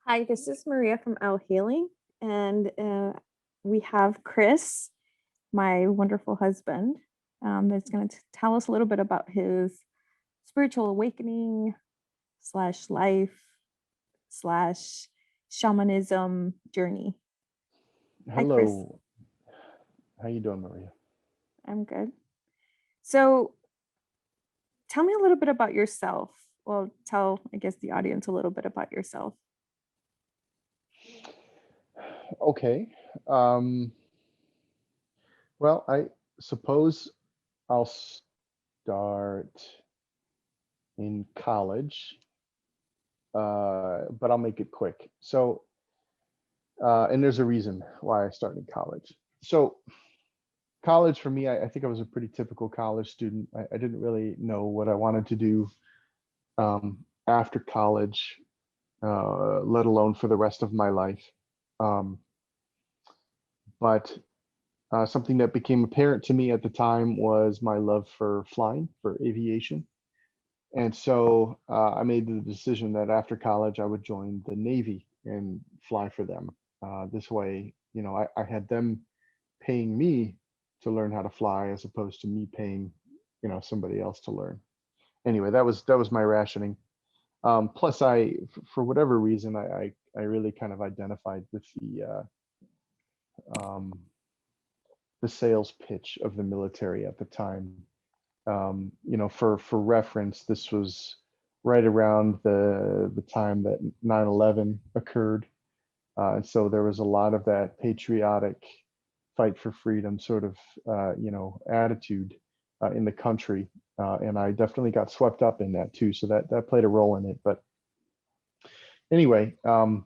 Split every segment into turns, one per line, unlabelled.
Hi, this is Maria from Our Healing, and we have Chris, my wonderful husband, that's going to tell us a little bit about his spiritual awakening slash life slash shamanism journey. Hi, Chris.
Hello. How you doing, Maria?
I'm good. So, tell me a little bit about yourself. Well, tell, I guess, the audience a little bit about yourself.
Okay. Um, well, I suppose I'll start in college, but I'll make it quick. And there's a reason why I started in college. So, college for me, I think I was a pretty typical college student. I didn't really know what I wanted to do after college, let alone for the rest of my life. Um, but something that became apparent to me at the time was my love for flying, for aviation. And so I made the decision that after college, I would join the Navy and fly for them. This way, I had them paying me to learn how to fly as opposed to me paying, somebody else to learn. Anyway, that was my rationing. Plus, for whatever reason, I really kind of identified with um, the sales pitch of the military at the time. For reference, this was right around the time that 9/11 occurred, and so there was a lot of that patriotic fight for freedom sort of attitude in the country, and I definitely got swept up in that too. So that played a role in it. But anyway, so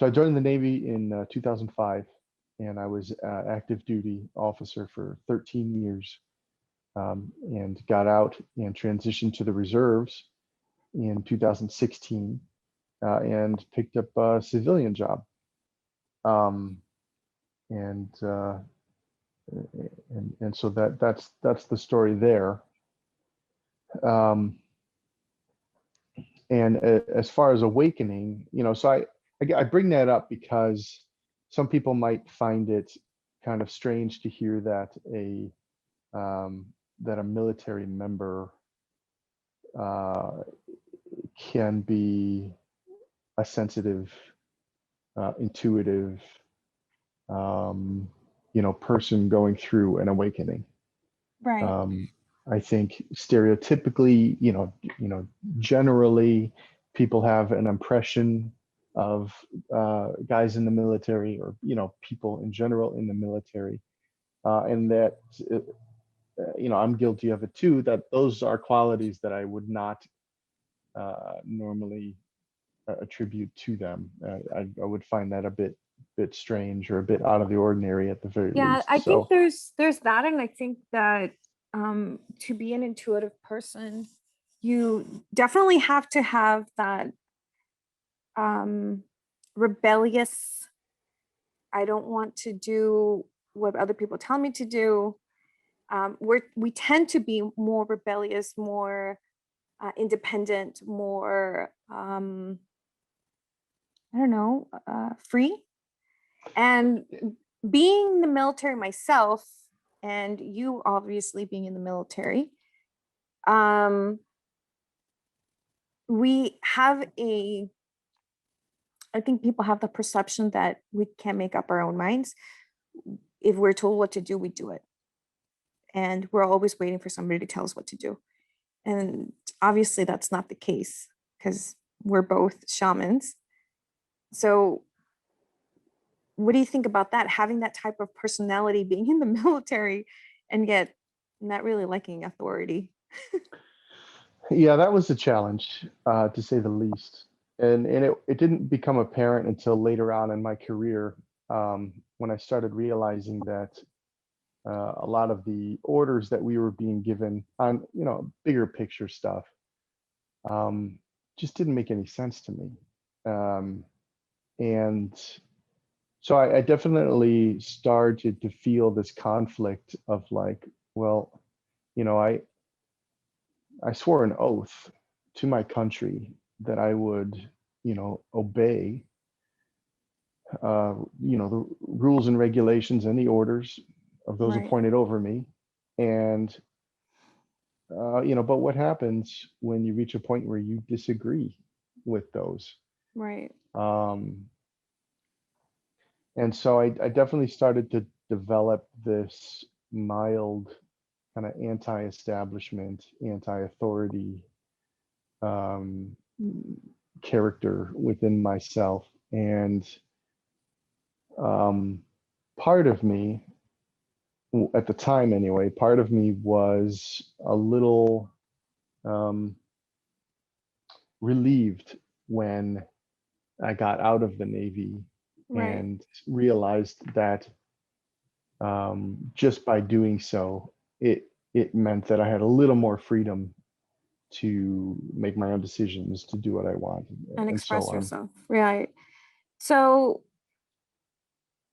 I joined the Navy in 2005, and I was active duty officer for 13 years, and got out and transitioned to the reserves in 2016, and picked up a civilian job. Um, and, uh, and so that's the story there. Um, and as far as awakening, so I bring that up because some people might find it kind of strange to hear um, that a military member uh, can be a sensitive, intuitive, um, person going through an awakening.
Right.
Um, I think stereotypically, generally, people have an impression of guys in the military, or people in general in the military, and that I'm guilty of it too. That those are qualities that I would not normally attribute to them. I would find that a bit strange, or a bit out of the ordinary at the very
Yeah,
least.
I think
So
there's that, and I think that to be an intuitive person, you definitely have to have that um, rebellious. I don't want to do what other people tell me to do. We tend to be more rebellious, more independent, more I don't know, free. And being in the military myself, and you obviously being in the military, um, we have a, I think people have the perception that we can't make up our own minds. If we're told what to do, we do it. And we're always waiting for somebody to tell us what to do. And obviously, that's not the case because we're both shamans. So, what do you think about that? Having that type of personality, being in the military, and yet not really liking authority.
yeah, that was a challenge, to say the least. And it didn't become apparent until later on in my career, when I started realizing that a lot of the orders that we were being given on, bigger picture stuff, um, just didn't make any sense to me. Um, and so I definitely started to feel this conflict of like, well, you know, I I swore an oath to my country that I would, obey. the rules and regulations and the orders of those
Right.
appointed over me. And, but what happens when you reach a point where you disagree with those?
Right.
Um, and so I definitely started to develop this mild kind of anti-establishment, anti-authority um, character within myself. And um, part of me, at the time anyway, part of me was a little um, relieved when I got out of the Navy
Right.
and realized that just by doing so, it meant that I had a little more freedom to make my own decisions, to do what I want,
And
and so
express
on.
yourself. Right. So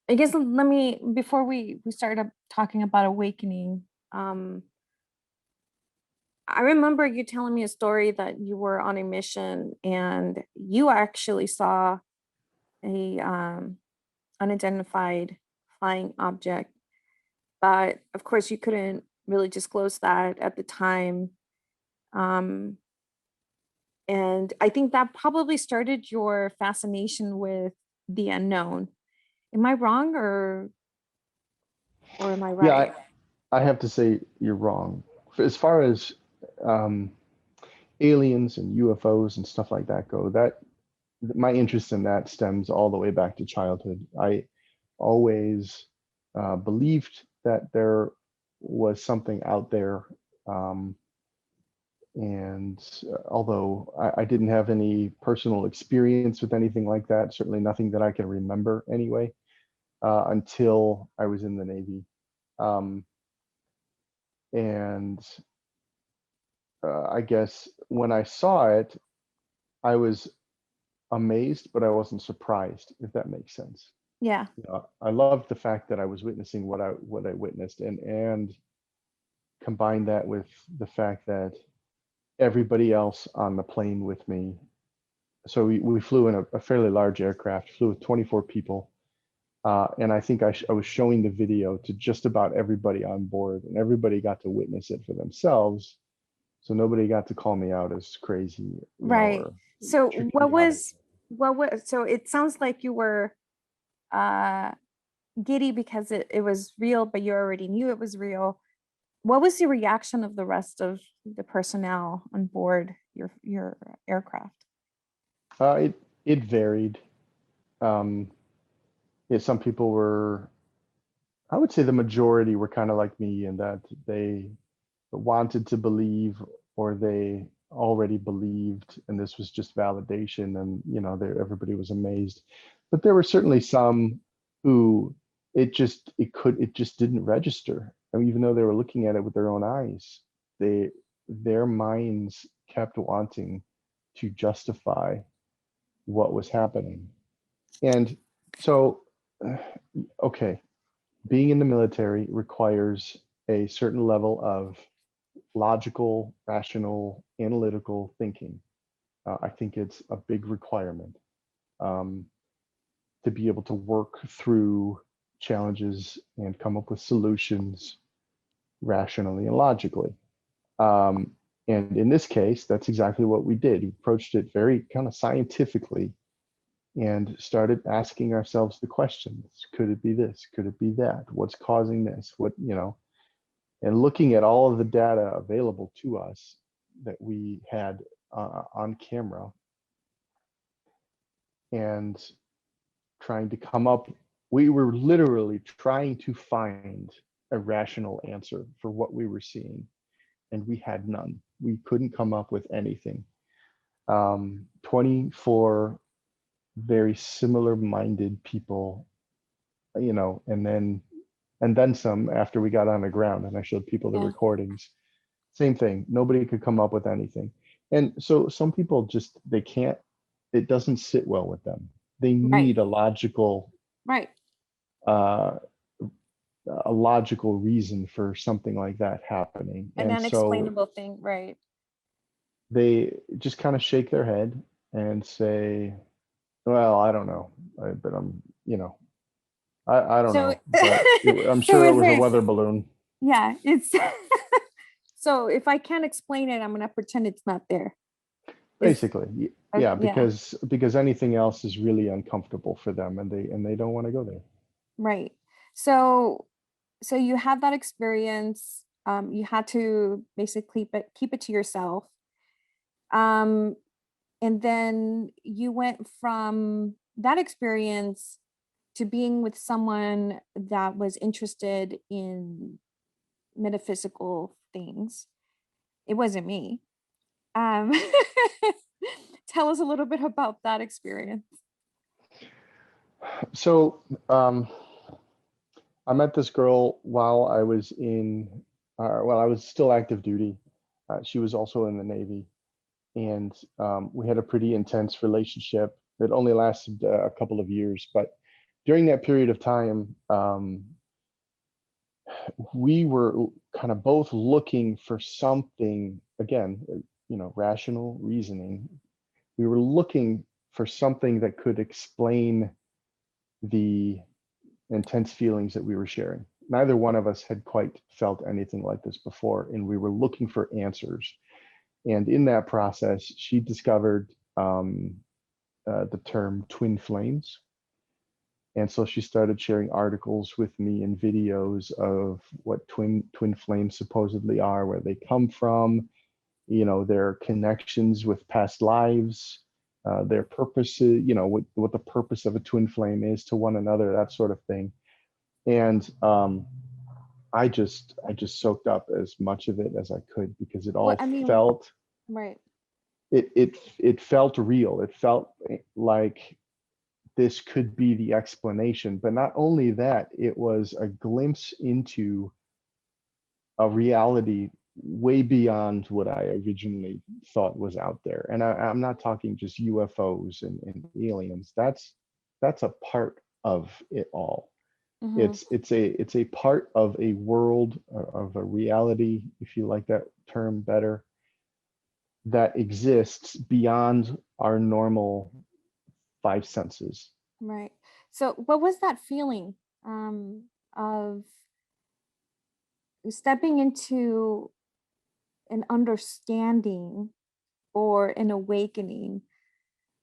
I guess let me before we start up talking about awakening. Um, I remember you telling me a story that you were on a mission and you actually saw a unidentified flying object, but of course you couldn't really disclose that at the time. Um, and I think that probably started your fascination with the unknown. Am I wrong or am I
Yeah,
right?
I have to say you're wrong. As far as um, aliens and UFOs and stuff like that go, that my interest in that stems all the way back to childhood. I always believed that there was something out there. Um, and although I didn't have any personal experience with anything like that, certainly nothing that I can remember anyway, until I was in the Navy. Um, and I guess when I saw it, I was amazed, but I wasn't surprised, if that makes sense.
Yeah.
I loved the fact that I was witnessing what I witnessed, and combine that with the fact that everybody else on the plane with me. So we flew in a fairly large aircraft, flew with 24 people. And I think I was showing the video to just about everybody on board, and everybody got to witness it for themselves. So nobody got to call me out as crazy,
Right.
or
So
idiotic.
what was so it sounds like you were uh giddy because it was real, but you already knew it was real. What was the reaction of the rest of the personnel on board your aircraft?
It varied. Um, yeah, some people were, I would say the majority were kind of like me in that they wanted to believe, or they already believed, and this was just validation, and everybody was amazed. But there were certainly some who it just didn't register. I mean, even though they were looking at it with their own eyes, they their minds kept wanting to justify what was happening. And so, okay, being in the military requires a certain level of logical, rational, analytical thinking. I think it's a big requirement um, to be able to work through challenges and come up with solutions rationally and logically. Um, and in this case, that's exactly what we did. We approached it very kind of scientifically and started asking ourselves the questions. Could it be this? Could it be that? What's causing this? And looking at all of the data available to us that we had on camera, and trying to come up, we were literally trying to find a rational answer for what we were seeing, and we had none. We couldn't come up with anything. 24 very similar minded people, and then some after we got on the ground and I showed people the
Yeah.
recordings. Same thing. Nobody could come up with anything. And so some people just, they can't, it doesn't sit well with them. They
Right.
need
Right.
uh, a logical reason for something like that happening.
An
And so
unexplainable thing, right?
they just kind of shake their head and say, Well, I don't know, but I don't
So,
know, but I'm
so
sure it
is
was a
it?
weather balloon.
Yeah, it's so if I can't explain it, I'm gonna pretend it's not there. Is
Basically,
okay,
yeah,
yeah,
because anything else is really uncomfortable for them, and they don't want to go there.
right. So so you had that experience. You had to basically keep it to yourself. Um, and then you went from that experience to being with someone that was interested in metaphysical things. It wasn't me. Um, tell us a little bit about that experience.
So I met this girl while I was while I was still active duty. She was also in the Navy, and we had a pretty intense relationship. It only lasted a couple of years, but during that period of time, we were kind of both looking for something, again, rational reasoning. We were looking for something that could explain the intense feelings that we were sharing. Neither one of us had quite felt anything like this before, and we were looking for answers. And in that process, she discovered the term twin flames. And so she started sharing articles with me and videos of what twin flames supposedly are, where they come from, their connections with past lives, their purposes, what the purpose of a twin flame is to one another, that sort of thing. And I just soaked up as much of it as I could because it
Well,
all
I mean,
felt
right.
it felt real. It felt like this could be the explanation. But not only that, it was a glimpse into a reality way beyond what I originally thought was out there. And I'm not talking just UFOs and aliens. That's a part of it all.
Hmm.
It's a part of a world, of a reality, if you like that term better, that exists beyond our normal five senses.
Right. So, what was that feeling of stepping into an understanding or an awakening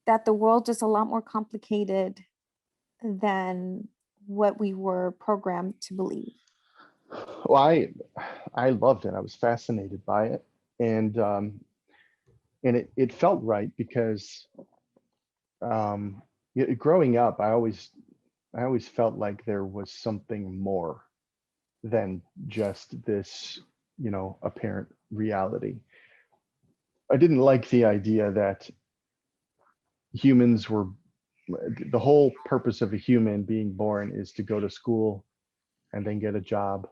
that the world is a lot more complicated than what we were programmed to believe?
Well, I loved it. I was fascinated by it, and it felt right because um, growing up, I always felt like there was something more than just this, apparent reality. I didn't like the idea that humans were the whole purpose of a human being born is to go to school and then get a job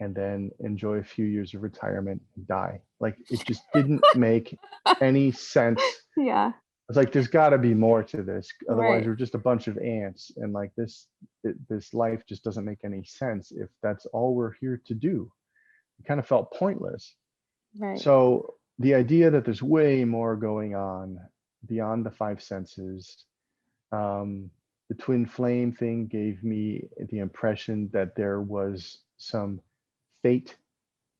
and then enjoy a few years of retirement and die. Like it just didn't make any sense.
Yeah,
It's like there's got to be more to this. Otherwise,
right,
we're just a bunch of ants, and like this life just doesn't make any sense if that's all we're here to do. It kind of felt pointless.
right.
So the idea that there's way more going on beyond the five senses, um, the twin flame thing gave me the impression that there was some fate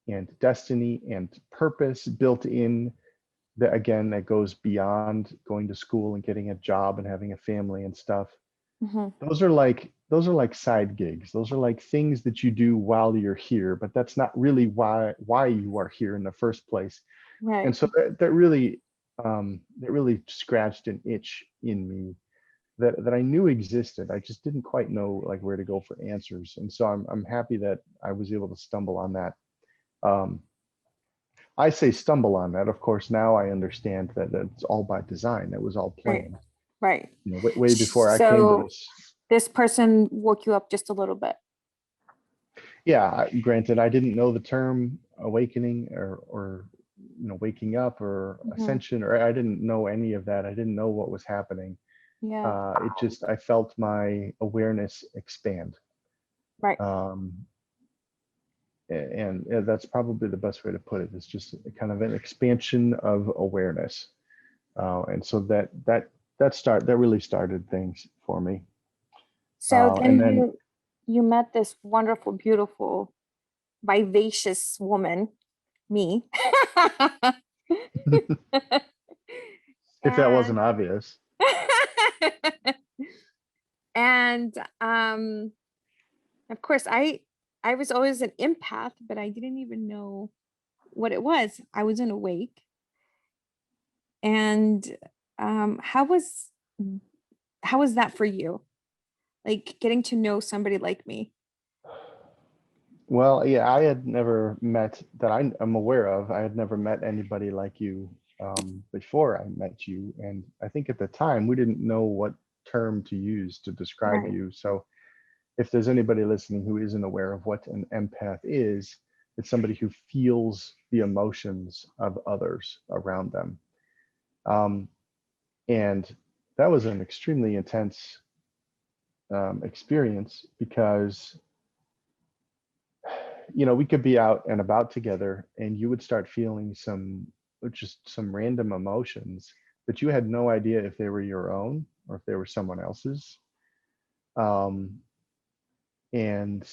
and destiny and purpose built in that, again, that goes beyond going to school and getting a job and having a family and stuff.
Hmm.
Those are like side gigs. Those are like things that you do while you're here, but that's not really why you are here in the first place. And
Right,
so that really scratched an itch in me that I knew existed. I just didn't quite know like where to go for answers. And so I'm happy that I was able to stumble on that. Um, I say stumble on that. Of course, now I understand that it's all by design. It was all
right,
planned,
right.
way before I came to
So
this.
this person woke you up just a little bit.
Yeah, granted, I didn't know the term awakening or waking up or
Hmm.
ascension, or I didn't know any of that. I didn't know what was happening.
Yeah,
I felt my awareness expand.
right,
Um, and that's probably the best way to put it. It's just kind of an expansion of awareness. And so that really started things for me.
So
And
then
then
you met this wonderful, beautiful, vivacious woman, me.
if that
And
wasn't obvious.
and of course I was always an empath, but I didn't even know what it was. I wasn't awake. And um how was how was that for you? Like getting to know somebody like me.
Well, yeah, I had never met that I'm aware of. I had never met anybody like you before I met you. And I think at the time we didn't know what term to use to describe
Right.
you. So if there's anybody listening who isn't aware of what an empath is, it's somebody who feels the emotions of others around them. Um, and that was an extremely intense experience because we could be out and about together and you would start feeling just some random emotions, but you had no idea if they were your own or if they were someone else's. Um, and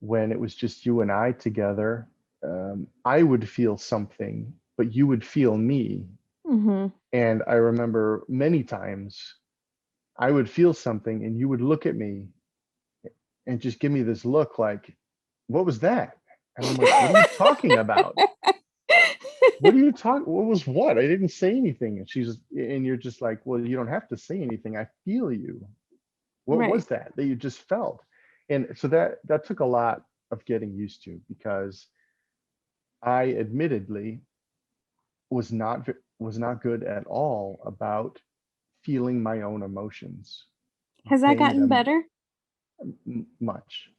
when it was just you and I together, I would feel something, but you would feel me.
Mm-hmm.
And I remember many times I would feel something and you would look at me and just give me this look like, what was that? And I'm like, what are you talking about? What are you talking? What was what? I didn't say anything. And you're just like, well, you don't have to say anything. I feel you. What
Right.
was that you just felt? And so that took a lot of getting used to because I admittedly was not good at all about feeling my own emotions,
Has that
paying
gotten
them
better?
much.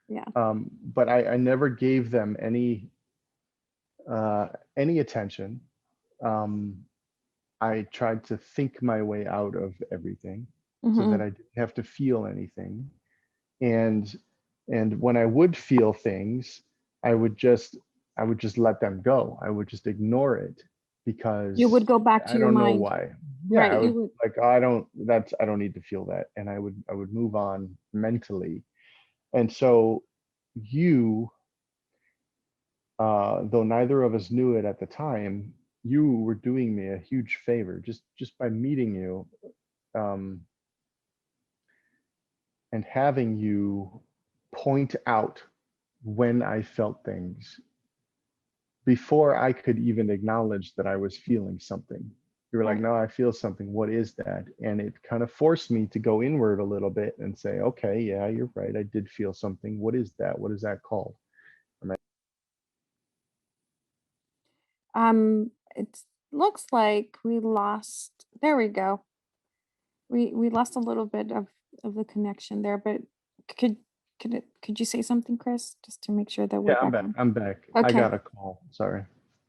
Yeah.
But I never gave them any attention. Um, I tried to think my way out of everything so that
Mm-hmm.
I didn't have to feel anything. And when I would feel things, I would just I would just let them go. I would just ignore it
You would
because
go back to
I
your
don't know
mind.
why. Yeah,
Right.
I
You
would
would.
like, oh, I don't need to feel that. And I would move on mentally. And so you, though neither of us knew it at the time, you were doing me a huge favor just by meeting you, um, and having you point out when I felt things before I could even acknowledge that I was feeling something. You were like,
Right.
no, I feel something. What is that? And it kind of forced me to go inward a little bit and say, okay, yeah, you're right. I did feel something. What is that? What is that called?
It looks like we lost. There we go. We lost a little bit of the connection there, but could could you say something, Chris, just to make sure that we're
Yeah, I'm
back
back.
on?
I'm back. I
Okay,
got a call. Sorry.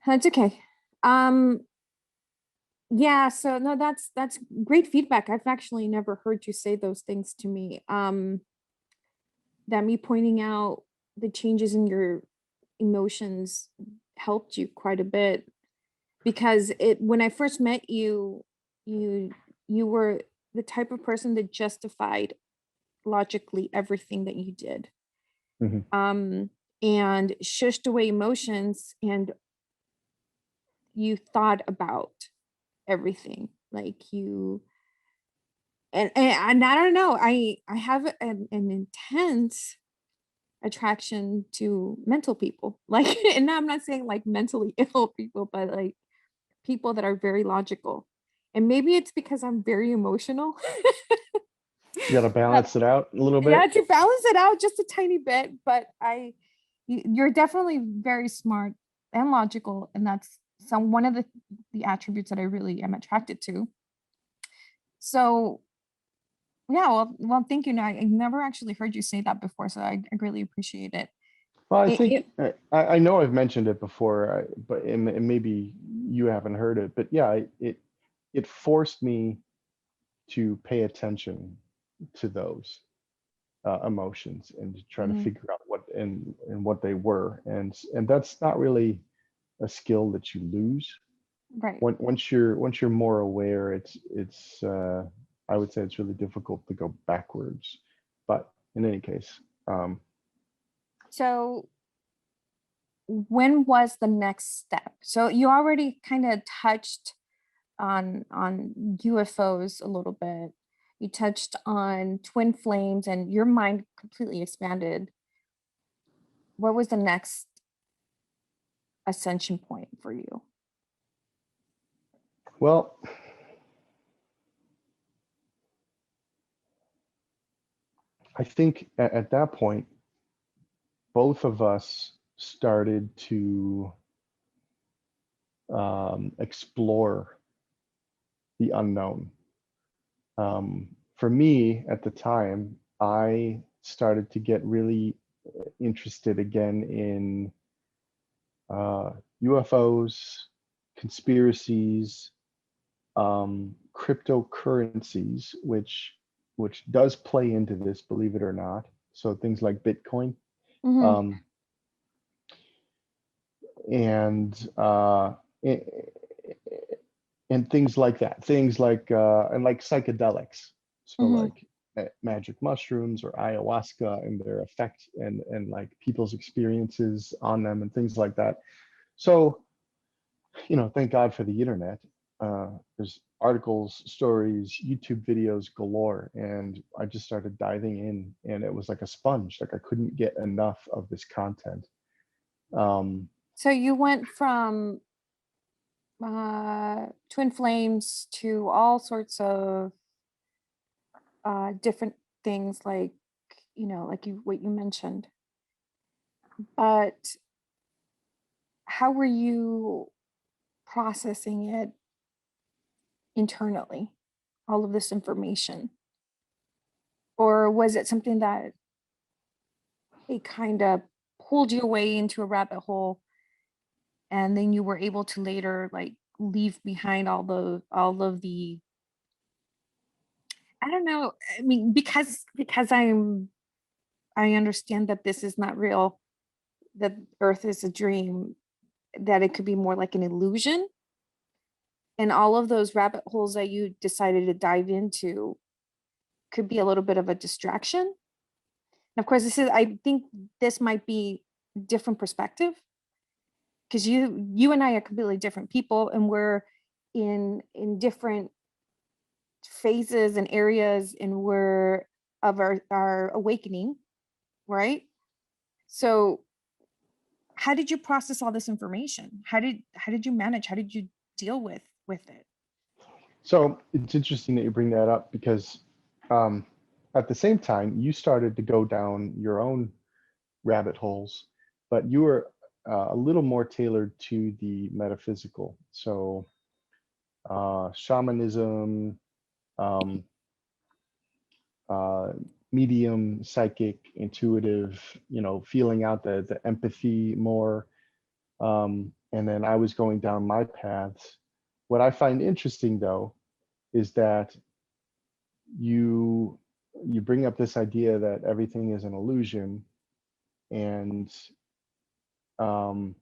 that's okay. Um, yeah, so no, that's great feedback. I've actually never heard you say those things to me. That me pointing out the changes in your emotions helped you quite a bit because it when I first met you, you you were the type of person that justified logically everything that you did.
Mhm.
Um and shushed away emotions and you thought about everything. Like you and I don't know, I have an intense attraction to mental people. Like and I'm not saying like mentally ill people, but like people that are very logical. And maybe it's because I'm very emotional.
You got to
But
balance it out a little
yeah,
bit.
to balance it out just a tiny bit, but you're definitely very smart and logical, and that's some one of the attributes that I really am attracted to. So yeah, well, thank you. No, I never actually heard you say that before, so I really appreciate it.
Well, I
It,
think
it
I know I've mentioned it before, but and maybe you haven't heard it. But yeah, it forced me to pay attention to those emotions and to try to
Mhm.
figure out what they were. And that's not really a skill that you lose.
Right.
Once you're more aware, it's I would say it's really difficult to go backwards. But in any case,
So when was the next step? So you already kind of touched on UFOs a little bit. You touched on twin flames and your mind completely expanded. What was the next ascension point for you?
well, I think at that point, both of us started to explore the unknown. For me, at the time, I started to get really interested again in UFOs, conspiracies, cryptocurrencies, which does play into this, believe it or not. So things like Bitcoin,
Mm-hmm.
um, and and things like that, things like and like psychedelics, so
Mm-hmm.
like magic mushrooms or ayahuasca and their effect and like people's experiences on them and things like that. So thank God for the internet. There's articles, stories, YouTube videos galore, and I just started diving in, and it was like a sponge. Like I couldn't get enough of this content. Um,
So you went from twin flames to all sorts of different things, like like you what you mentioned. But how were you processing it internally, all of this information? Or was it something that it kind of pulled you away into a rabbit hole and then you were able to later like leave behind all of the I don't know. I mean, because I understand that this is not real, that Earth is a dream, that it could be more like an illusion. And all of those rabbit holes that you decided to dive into could be a little bit of a distraction. And of course, I think this might be different perspective because you and I are completely different people and we're in different phases and areas and we're of our awakening, right? So how did you process all this information? How did you manage? How did you deal with it?
so it's interesting that you bring that up because um, at the same time, you started to go down your own rabbit holes, but you were a little more tailored to the metaphysical. So shamanism, um, uh, medium, psychic, intuitive, feeling out the empathy more. And then I was going down my paths. What I find interesting though is that you you bring up this idea that everything is an illusion, and um,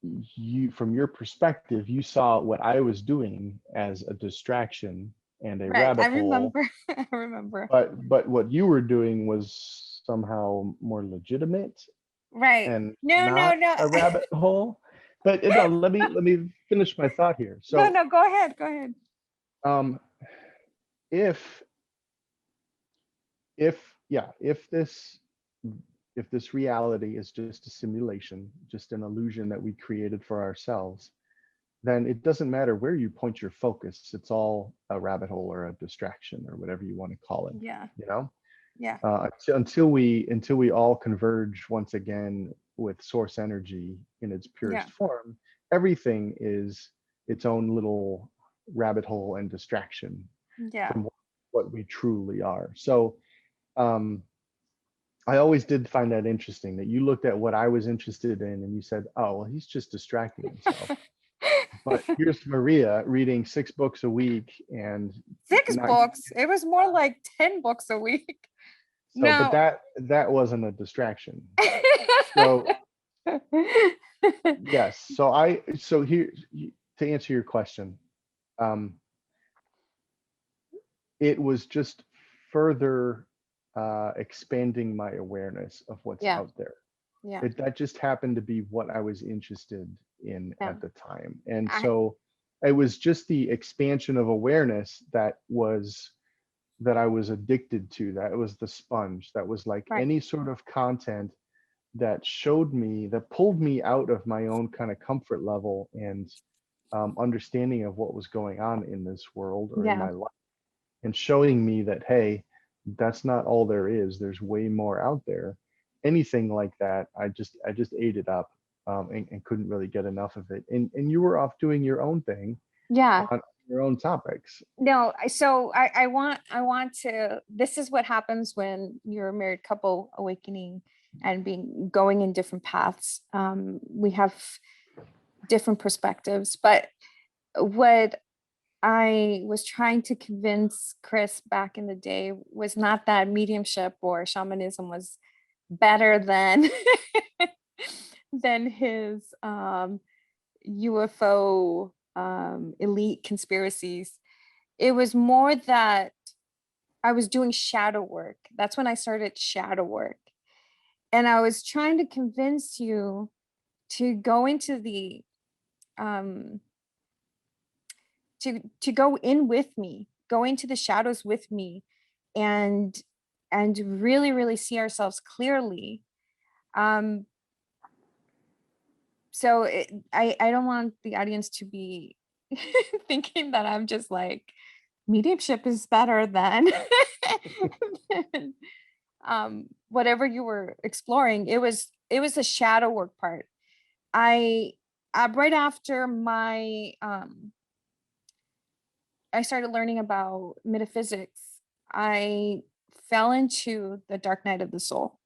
you from your perspective you saw what I was doing as a distraction and a
Right. I
rabbit hole,
remember. I remember.
but what you were doing was somehow more legitimate
Right.
and
No, no,
not
no.
a rabbit hole. But no, let me finish my thought here.
No,
So
no, go ahead. Go ahead.
um, if if this reality is just a simulation, just an illusion that we created for ourselves, then it doesn't matter where you point your focus. It's all a rabbit hole or a distraction or whatever you want to call it.
Yeah.
You know,
Yeah.
until we all converge once again with source energy in its
Yeah.
purest form, everything is its own little rabbit hole and distraction
Yeah.
from what we truly are. So um, I always did find that interesting that you looked at what I was interested in and you said, oh, well, he's just distracting himself. But here's Maria reading 6 books a week and
Six
not,
books. It was more like 10 books a week.
so, but
No.
that wasn't a distraction. So yes, so here to answer your question, um, it was just further expanding my awareness of what's
Yeah.
out there.
Yeah.
That just happened to be what I was interested in
Yeah.
at the time. And
I
so it was just the expansion of awareness that I was addicted to. That was the sponge. That was like
Right.
any sort of content that showed me, that pulled me out of my own kind of comfort level and understanding of what was going on in this world or in
Yeah.
my life, and showing me that, hey, that's not all there is. There's way more out there. Anything like that, I just ate it up, and couldn't really get enough of it. And you were off doing your own thing
Yeah.
on your own topics.
No, so I want to, this is what happens when you're a married couple awakening and being going in different paths. We have different perspectives, but what I was trying to convince Chris back in the day was not that mediumship or shamanism was better than than his UFO elite conspiracies. It was more that I was doing shadow work. That's when I started shadow work. And I was trying to convince you to go into the um to go in with me, go into the shadows with me, and really really see ourselves clearly. um so I don't want the audience to be thinking that I'm just like mediumship is better than than, whatever you were exploring. It was the shadow work part. I right after my I started learning about metaphysics, I fell into the dark night of the soul.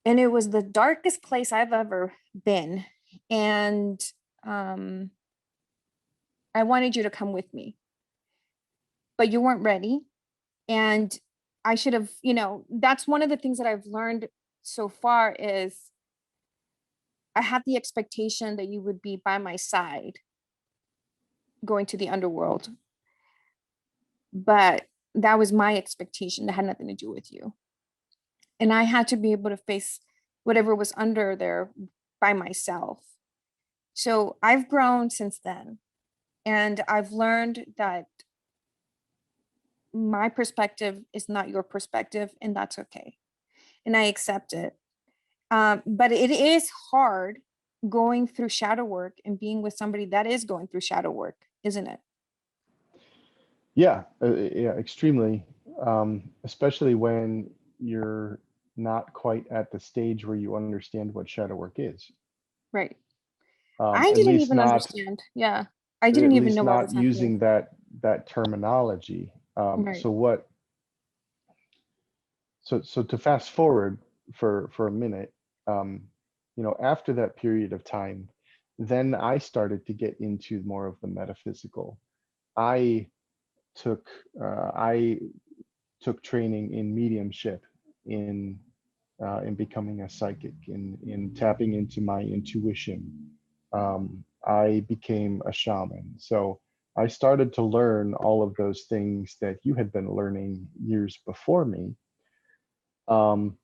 And it was the darkest place I've ever been. And um, I wanted you to come with me, but you weren't ready. And I should have, that's one of the things that I've learned so far is I had the expectation that you would be by my side going to the underworld. But that was my expectation. That had nothing to do with you. And I had to be able to face whatever was under there by myself. So I've grown since then. And I've learned that my perspective is not your perspective, and that's okay. And I accept it. But it is hard going through shadow work and being with somebody that is going through shadow work, isn't it?
Yeah, yeah, extremely. Especially when you're not quite at the stage where you understand what shadow work is.
Right. I
At
didn't
least
even
not,
understand. Yeah. I didn't even know what was happening.
using that terminology.
Right.
So to fast forward for a minute, um, after that period of time, then I started to get into more of the metaphysical. I took I took training in mediumship, in becoming a psychic, in tapping into my intuition. I became a shaman. So I started to learn all of those things that you had been learning years before me. Um,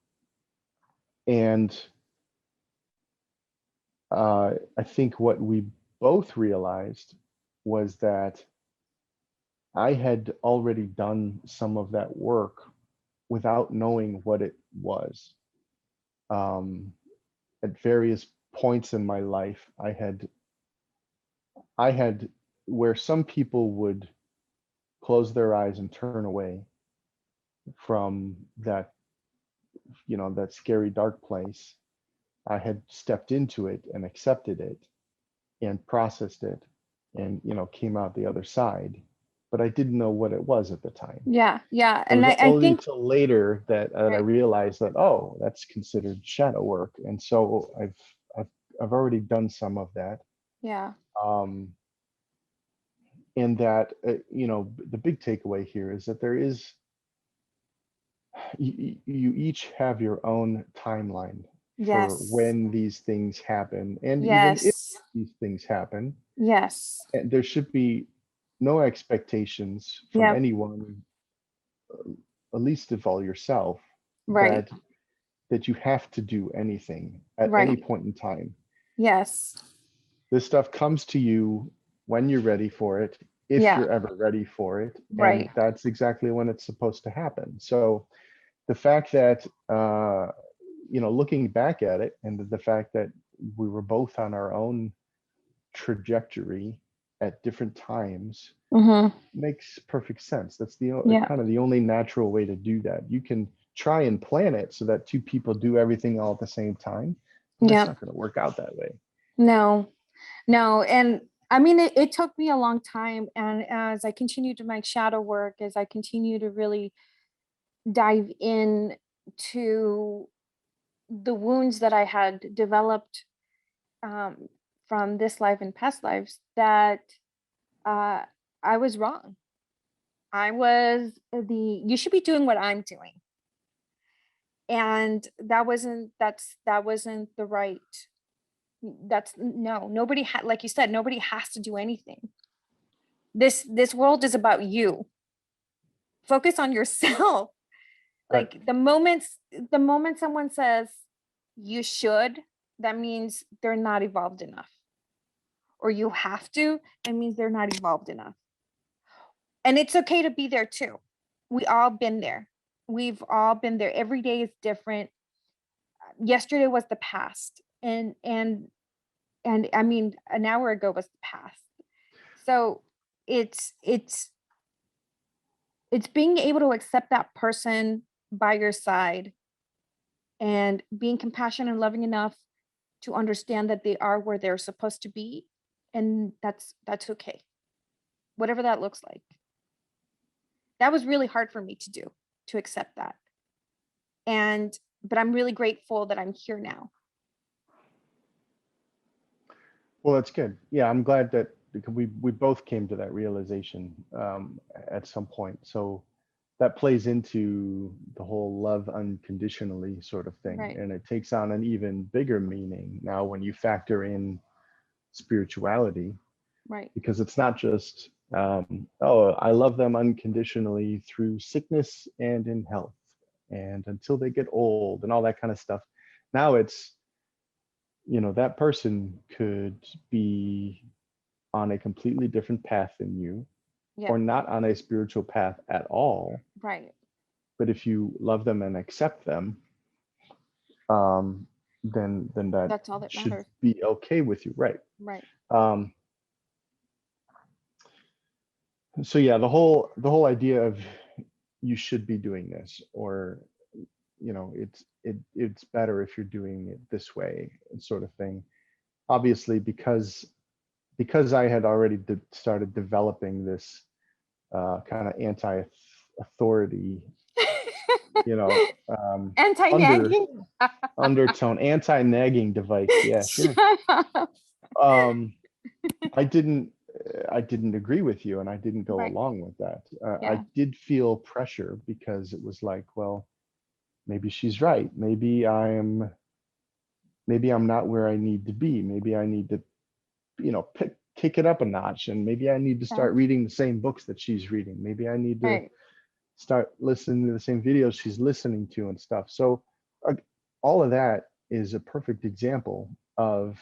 and I think what we both realized was that I had already done some of that work without knowing what it was. Um, at various points in my life, I had where some people would close their eyes and turn away from that scary dark place. I had stepped into it and accepted it and processed it, and came out the other side, but I didn't know what it was at the time.
Yeah. Yeah.
It
And
was
I
only
think,
till later that I
right.
realized that, oh, that's considered shadow work. And so I've I've already done some of that.
Yeah.
um and that, the big takeaway here is that there is, you each have your own timeline for
Yes.
when these things happen. And even if
Yes.
these things happen,
Yes.
there should be no expectations from
Yep.
anyone, at least of all yourself,
Right.
that you have to do anything at any
Right.
point in time.
Yes.
This stuff comes to you when you're ready for it, if
Yeah.
you're ever ready for it, and
Right.
that's exactly when it's supposed to happen. So the fact that looking back at it, and the fact that we were both on our own trajectory at different times
Mm-hmm.
makes perfect sense. That's the
Yeah.
kind of the only natural way to do that. You can try and plan it so that two people do everything all at the same time, but that's
Yeah.
not going to work out that way.
No. No. And I mean, it took me a long time. And as I continue to my shadow work, as I continue to really dive in to the wounds that I had developed um, from this life and past lives, that uh, I was wrong. I was you should be doing what I'm doing. And that wasn't the right, that's no, nobody had, like you said, nobody has to do anything. This world is about you. Focus on yourself.
Right.
Like the moment someone says you should, that means they're not evolved enough. Or you have to, it means they're not evolved enough. And it's okay to be there too. We all been there. We've all been there. Every day is different. Yesterday was the past. And I mean, an hour ago was the past. So it's it's it's being able to accept that person by your side, and being compassionate and loving enough to understand that they are where they're supposed to be, and that's okay, whatever that looks like. That was really hard for me to do, to accept that. And but I'm really grateful that I'm here now.
Well, that's good. Yeah, I'm glad that because we both came to that realization at some point. So that plays into the whole love unconditionally sort of thing,
Right.
and it takes on an even bigger meaning now when you factor in spirituality,
Right.
because it's not just oh, I love them unconditionally through sickness and in health and until they get old and all that kind of stuff. Now it's, that person could be on a completely different path than you,
Yeah.
or not on a spiritual path at all.
Right.
But if you love them and accept them, then that
That's all that
should
matters.
be okay with you, right?
Right.
Um, so yeah, the whole idea of you should be doing this, or it's better if you're doing it this way, sort of thing. Obviously, because I had already started developing this kind of anti-authority, you know, um, under
Anti-nagging.
undertone, anti-nagging device. Yeah, sure.
Shut up.
Um, I didn't I didn't agree with you, and I didn't go
Right.
along with that. I
Yeah.
did feel pressure because it was like, well, maybe she's right. Maybe I'm not where I need to be. Maybe I need to, kick it up a notch, and maybe I need to
Yeah.
start reading the same books that she's reading. Maybe I need to
Right.
start listening to the same videos she's listening to and stuff. So uh, all of that is a perfect example of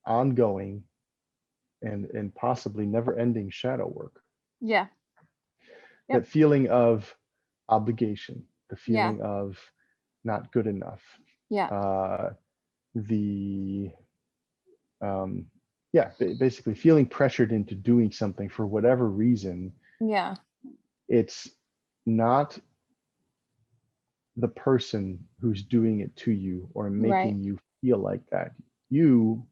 ongoing and possibly never ending shadow work.
Yeah.
That
Yep.
feeling of obligation, the
Yeah.
feeling of not good enough,
Yeah.
uh, the um, yeah, basically feeling pressured into doing something for whatever reason.
Yeah.
It's not the person who's doing it to you or
Right.
making you feel like that. You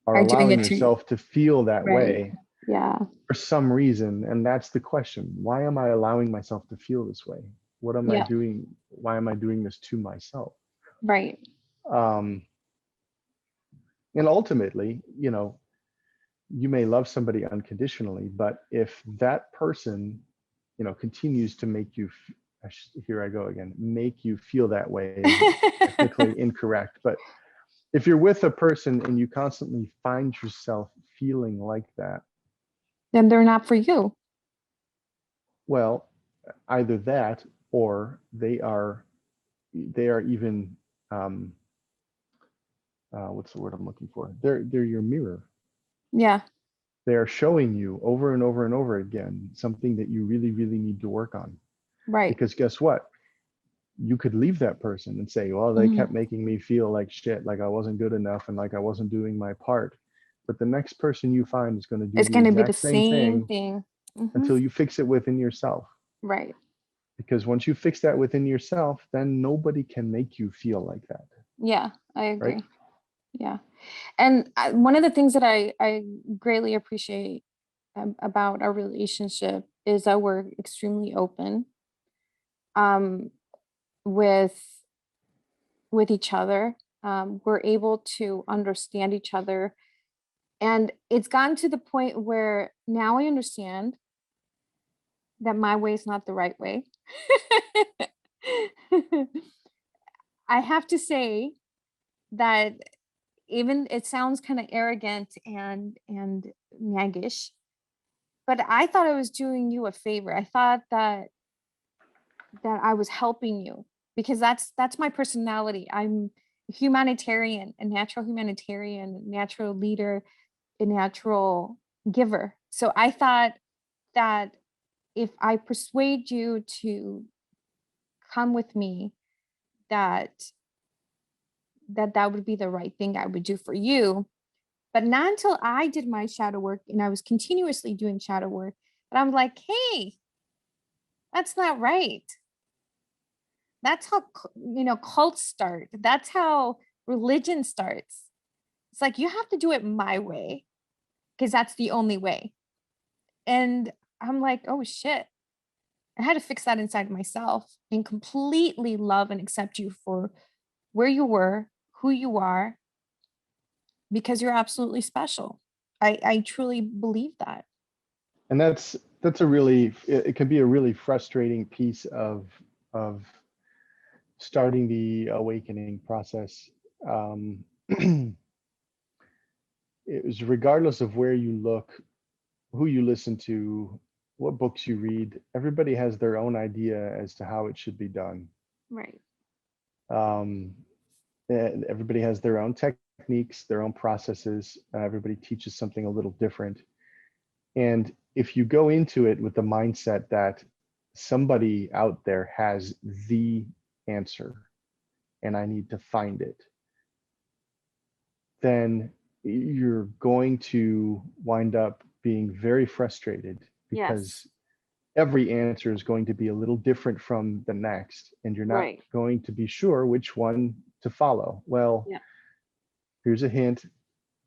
are
Are doing
allowing
it to you.
yourself to feel that
Right.
way
Yeah.
for some reason. And that's the question. Why am I allowing myself to feel this way? What am I
Yeah.
doing? Why am I doing this to myself?
Right.
Um, and ultimately, you may love somebody unconditionally, but if that person, continues to make you here I go again, make you feel that way is technically incorrect. But if you're with a person and you constantly find yourself feeling like that,
Then they're not for you.
well, either that or they are even what's the word I'm looking for? They're your mirror.
Yeah,
They are showing you over and over and over again something that you really, really need to work on.
right.
Because guess what? You could leave that person and say, well, they
Mhm.
kept making me feel like shit, like I wasn't good enough and like I wasn't doing my part. But the next person you find is going to do
It's
the
going to be the
exact same
same
thing
thing. Hmm.
until you fix it within yourself.
Right.
Because once you fix that within yourself, then nobody can make you feel like that,
Yeah, I
right?
agree. Yeah. And one of the things that I greatly appreciate about our relationship is that we're extremely open um, with each other. We're able to understand each other, and it's gotten to the point where now I understand that my way is not the right way. I have to say that even it sounds kind of arrogant and naggish, but I thought I was doing you a favor. I thought that I was helping you because that's my personality. I'm humanitarian, a natural humanitarian, natural leader, a natural giver. So I thought that if I persuade you to come with me, that that would be the right thing I would do for you. But not until I did my shadow work and I was continuously doing shadow work, but I'm like, hey, that's not right. That's how cults start. That's how religion starts. It's like you have to do it my way because that's the only way. And I'm like, oh shit. I had to fix that inside myself and completely love and accept you for where you were, who you are, because you're absolutely special. I truly believe that.
And that's a really, it can be a really frustrating piece of starting the awakening process. Um, it was regardless of where you look, who you listen to, what books you read, everybody has their own idea as to how it should be done.
Right.
Um, and everybody has their own techniques, their own processes. Everybody teaches something a little different. And if you go into it with the mindset that somebody out there has the answer and I need to find it, then you're going to wind up being very frustrated
Yes.
because every answer is going to be a little different from the next, and you're not
Right.
going to be sure which one to follow. Well,
Yeah.
here's a hint.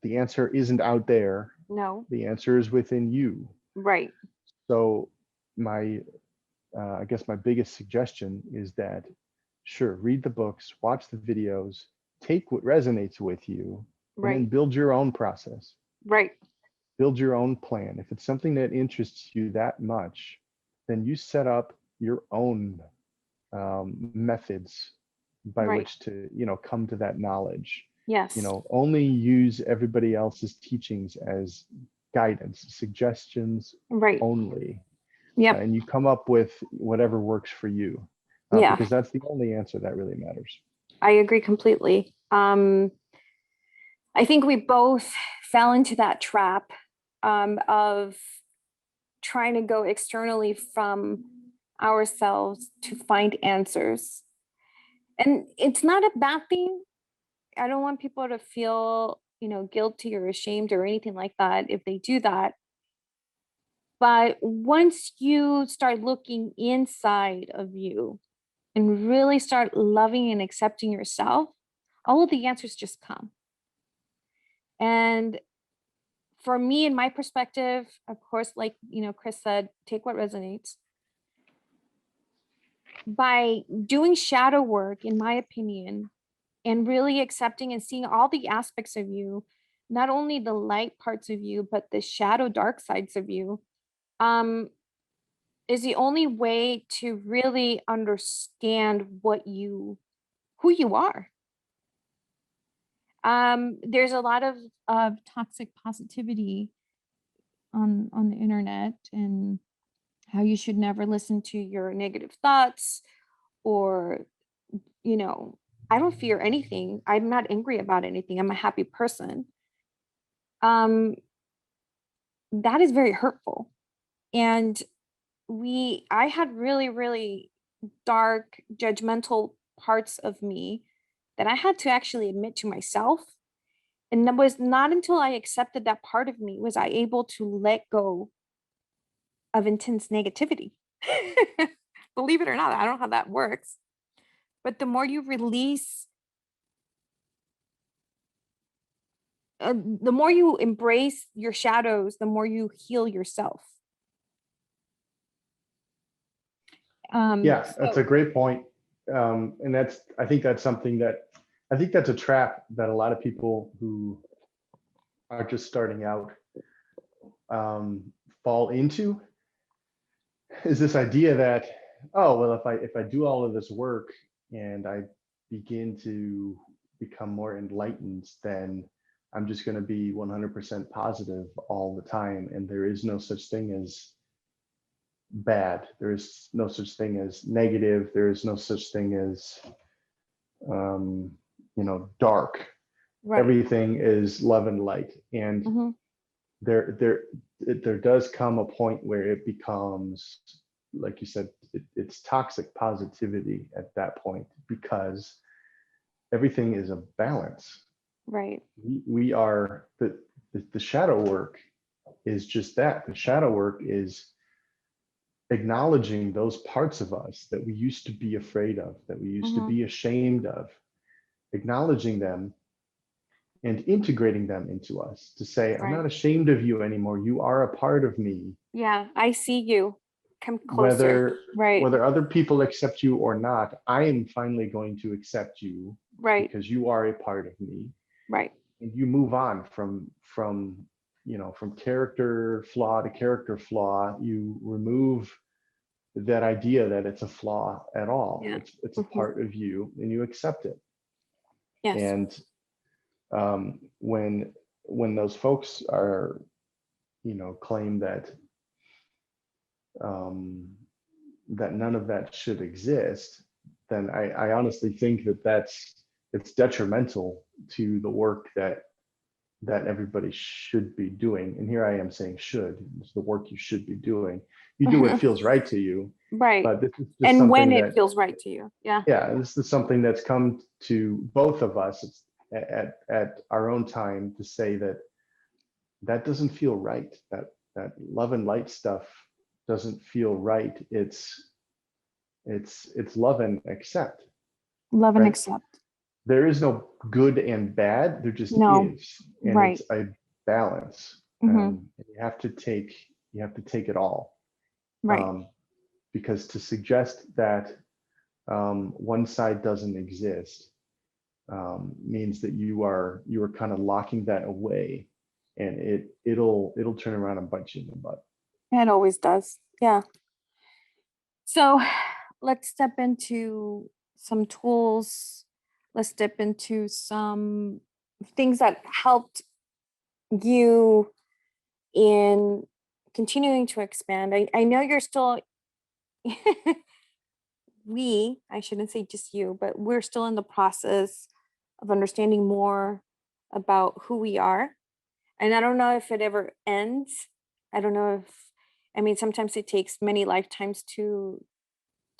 The answer isn't out there.
No.
The answer is within you.
Right.
So my, I guess my biggest suggestion is that, sure, read the books, watch the videos, take what resonates with you, and then
Right.
build your own process,
Right.
build your own plan. If it's something that interests you that much, then you set up your own methods by
Right.
which to, come to that knowledge.
Yes.
Only use everybody else's teachings as guidance, suggestions
Right.
only,
Yep.
and you come up with whatever works for you,
Yeah.
because that's the only answer that really matters.
I agree completely. I think we both fell into that trap of trying to go externally from ourselves to find answers. And it's not a bad thing. I don't want people to feel, guilty or ashamed or anything like that if they do that. But once you start looking inside of you and really start loving and accepting yourself, all of the answers just come. And for me, in my perspective, of course, like, Chris said, take what resonates. By doing shadow work, in my opinion, and really accepting and seeing all the aspects of you, not only the light parts of you, but the shadow dark sides of you, um, is the only way to really understand who you are. There's a lot of toxic positivity on the internet, and how you should never listen to your negative thoughts, or, you know, I don't fear anything. I'm not angry about anything. I'm a happy person. Um, that is very hurtful. And I had really, really dark, judgmental parts of me that I had to actually admit to myself. And it was not until I accepted that part of me was I able to let go of intense negativity. Believe it or not, I don't know how that works. But the more you release, the more you embrace your shadows, the more you heal yourself.
Yeah, that's a
So
great point. And I think that's something that, I think that's a trap that a lot of people who are just starting out um, fall into, is this idea that, oh, well, if I do all of this work and I begin to become more enlightened, then I'm just going to be 100% positive all the time. And there is no such thing as bad. There is no such thing as negative. There is no such thing as, um, dark.
right.
Everything is love and light. And
Hmm.
there does come a point where it becomes, like you said, it's toxic positivity at that point, because everything is a balance.
Right.
We are the shadow work is just that. The shadow work is acknowledging those parts of us that we used to be afraid of, that we used to
Hmm.
be ashamed of, acknowledging them and integrating them into us to say, I'm
Right.
not ashamed of you anymore. You are a part of me.
Yeah, I see you. Come closer.
Whether
Right.
whether other people accept you or not, I am finally going to accept you
Right.
because you are a part of me.
Right.
And you move on from character flaw to character flaw. You remove that idea that it's a flaw at all.
Yeah.
It's a
Hmm.
part of you, and you accept it.
Yes.
And when those folks are, claim um, that none of that should exist, then I honestly think it's detrimental to the work that everybody should be doing. And here I am saying should. It's the work you should be doing. You do what feels right to you,
Right.
but this is just
And when
something
it
that,
feels right to you. Yeah.
yeah, this is something that's come to both of us at our own time to say that doesn't feel right. That love and light stuff doesn't feel right. It's love and accept,
Love and
right?
accept.
There is no good and bad. There just
No.
is, and
Right.
it's a balance.
Hmm.
You have to take it all,
Right.
um, because to suggest that one side doesn't exist means that you are kind of locking that away, and it'll turn around and bite you in the butt.
It always does. Yeah. So let's step into some tools. Let's step into some things that helped you in continuing to expand. I know you're still, I shouldn't say just you, but we're still in the process of understanding more about who we are. And I don't know if it ever ends. I don't know if, I mean, sometimes it takes many lifetimes to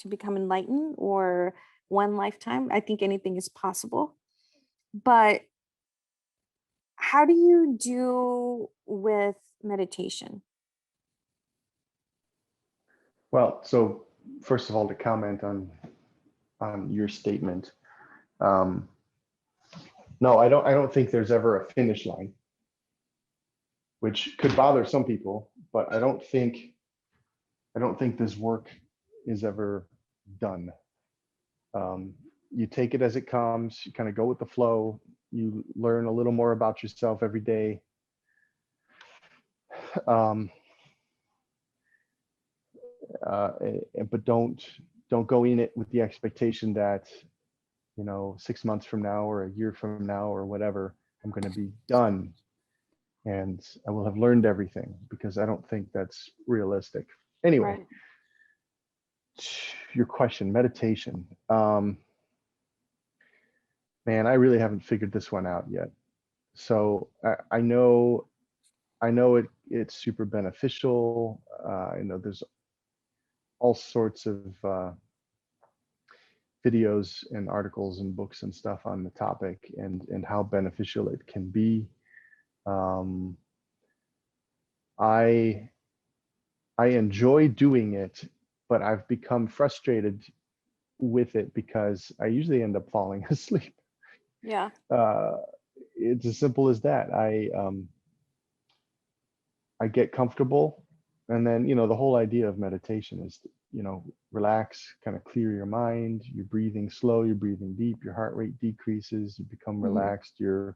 become enlightened, or one lifetime. I think anything is possible. But how do you do with meditation?
Well, so first of all, to comment on your statement, um, no, I don't think there's ever a finish line, which could bother some people, but I don't think this work is ever done. Um, you take it as it comes. You kind of go with the flow. You learn a little more about yourself every day. Um, but don't go in it with the expectation that, 6 months from now or a year from now or whatever, I'm going to be done and I will have learned everything, because I don't think that's realistic. Anyway,
Right.
your question, meditation. Man, I really haven't figured this one out yet. So I know it's super beneficial. I know there's all sorts of videos and articles and books and stuff on the topic, and how beneficial it can be. Um, I enjoy doing it, but I've become frustrated with it because I usually end up falling asleep.
Yeah.
It's as simple as that. I get comfortable, and then the whole idea of meditation is to, relax, kind of clear your mind. You're breathing slow, you're breathing deep, your heart rate decreases, you become relaxed, you're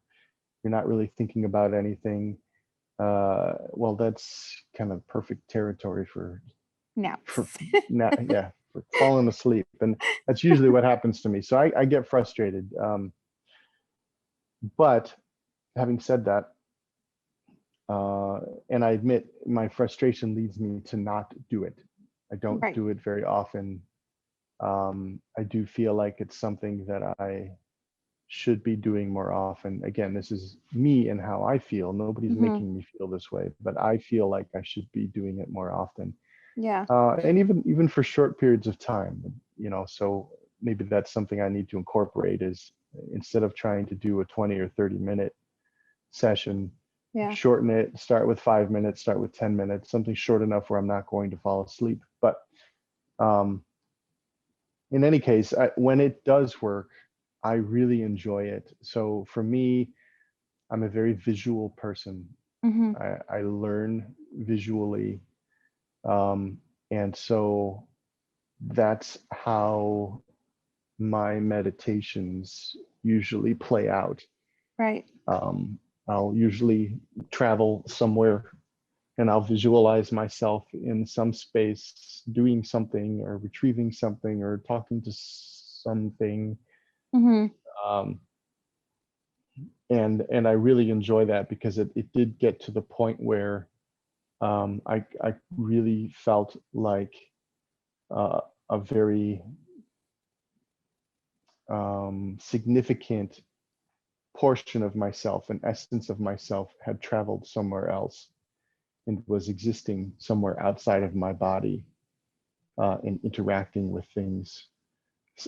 not really thinking about anything. Well, that's kind of perfect territory for
Naps.
yeah, for falling asleep, and that's usually what happens to me. So I get frustrated. But having said that, and I admit my frustration leads me to not do it. I don't
Right.
do it very often. I do feel like it's something that I should be doing more often. Again, this is me and how I feel. Nobody's making me feel this way, but I feel like I should be doing it more often.
Yeah.
And even for short periods of time, so maybe that's something I need to incorporate, is instead of trying to do a 20 or 30-minute session,
Yeah.
shorten it, start with 5 minutes, start with 10 minutes, something short enough where I'm not going to fall asleep. But in any case, when it does work, I really enjoy it. So for me, I'm a very visual person.
Mm-hmm.
I learn visually. Um, and so that's how my meditations usually play out.
Right.
I'll usually travel somewhere and I'll visualize myself in some space doing something or retrieving something or talking to something.
Mm-hmm.
Um, and I really enjoy that, because it did get to the point where I really felt like uh, a very significant portion of myself, an essence of myself, had traveled somewhere else and was existing somewhere outside of my body, and interacting with things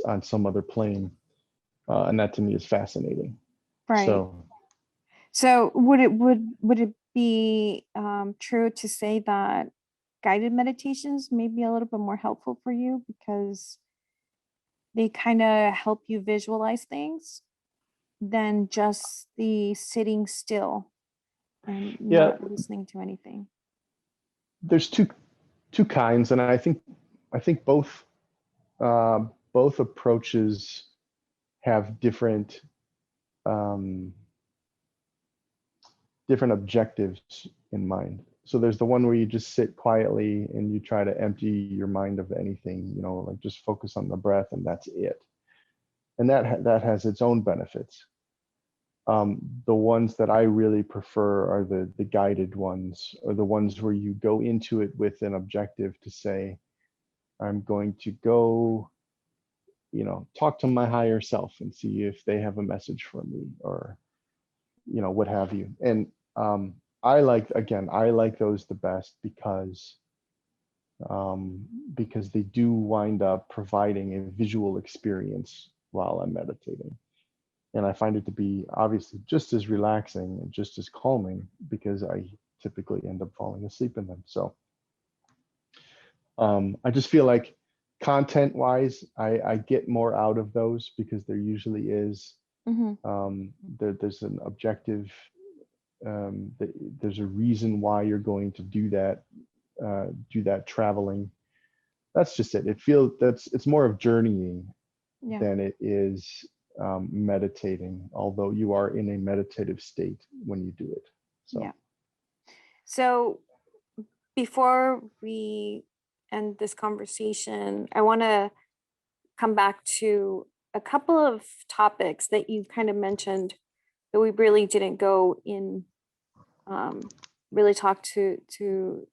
on some other plane. And that to me is fascinating.
Right.
So
So would it be true to say that guided meditations may be a little bit more helpful for you because they kind of help you visualize things than just the sitting still and
yeah,
not listening to anything?
there's two kinds, and I think uh, both approaches have um, different objectives in mind. So there's the one where you just sit quietly and you try to empty your mind of anything, like just focus on the breath and that's it. And that has its own benefits. The ones that I really prefer are the guided ones, or the ones where you go into it with an objective to say, I'm going to go, talk to my higher self and see if they have a message for me, or what have you. And I like those the best um, because they do wind up providing a visual experience while I'm meditating. And I find it to be obviously just as relaxing and just as calming, because I typically end up falling asleep in them. So I just feel like content wise, I get more out of those because there usually is
Mm-hmm.
there's an objective, there's a reason why you're going to do that traveling. That's just it. It's more of journeying
Yeah.
than it is meditating, although you are in a meditative state when you do it. So
Yeah. So before we end this conversation, I want to come back to a couple of topics that you kind of mentioned that we really didn't go in, really talk to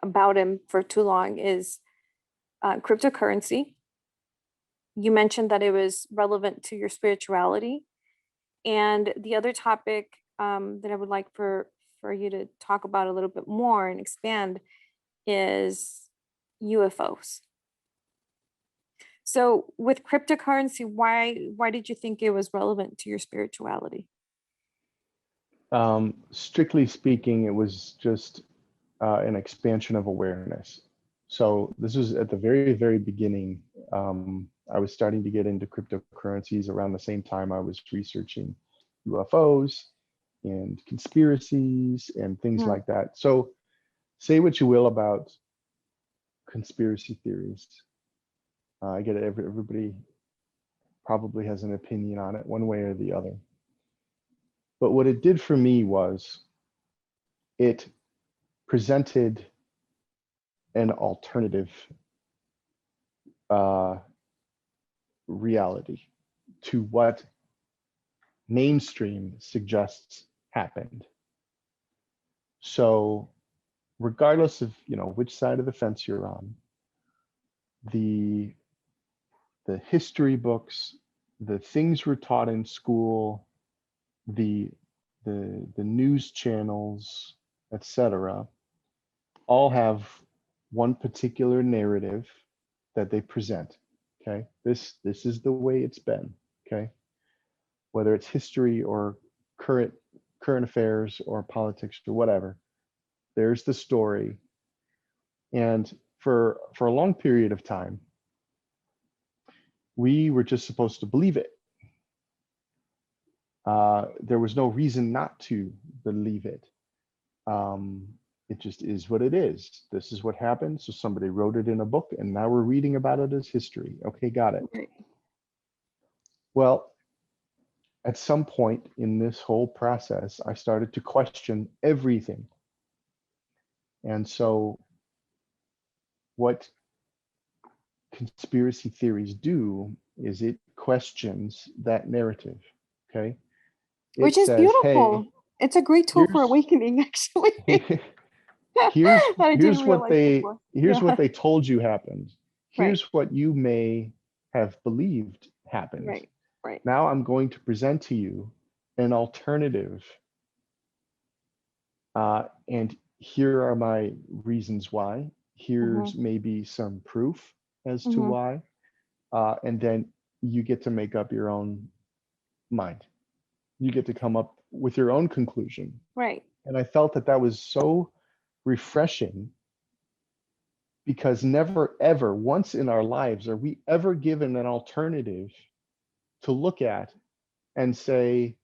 about him for too long, is cryptocurrency. You mentioned that it was relevant to your spirituality. And the other topic that I would like for you to talk about a little bit more and expand is UFOs. So with cryptocurrency, why did you think it was relevant to your spirituality?
Strictly speaking, it was just an expansion of awareness. So this was at the very, very beginning. I was starting to get into cryptocurrencies around the same time I was researching UFOs and conspiracies and things
Mhm.
like that. So say what you will about conspiracy theories. I get it, everybody probably has an opinion on it one way or the other. But what it did for me was it presented an alternative uh, reality to what mainstream suggests happened. So regardless of which side of the fence you're on, the the history books, the things we're taught in school, the the news channels, etc., all have one particular narrative that they present. Okay, this is the way it's been. Okay, whether it's history or current current affairs or politics or whatever, there's the story. And for a long period of time, we were just supposed to believe it. There was no reason not to believe it. Um, it just is what it is. This is what happened. So somebody wrote it in a book, and now we're reading about it as history. Okay, got it.
Right.
Well, at some point in this whole process, I started to question everything. And so, what conspiracy theories do is it questions that narrative. Okay. It
Which is
says,
beautiful.
hey,
It's a great tool for
here's
awakening, actually.
here's
That I didn't realize before.
here's
Yeah.
what they told you happened.
Right.
Here's what you may have believed happened.
Right. Right.
Now I'm going to present to you an alternative, and here are my reasons why.
Mm-hmm.
Here's maybe some proof as to
Mm-hmm.
why, and then you get to make up your own mind. You get to come up with your own conclusion.
Right.
And I felt that that was so refreshing, because never ever once in our lives are we ever given an alternative to look at and say,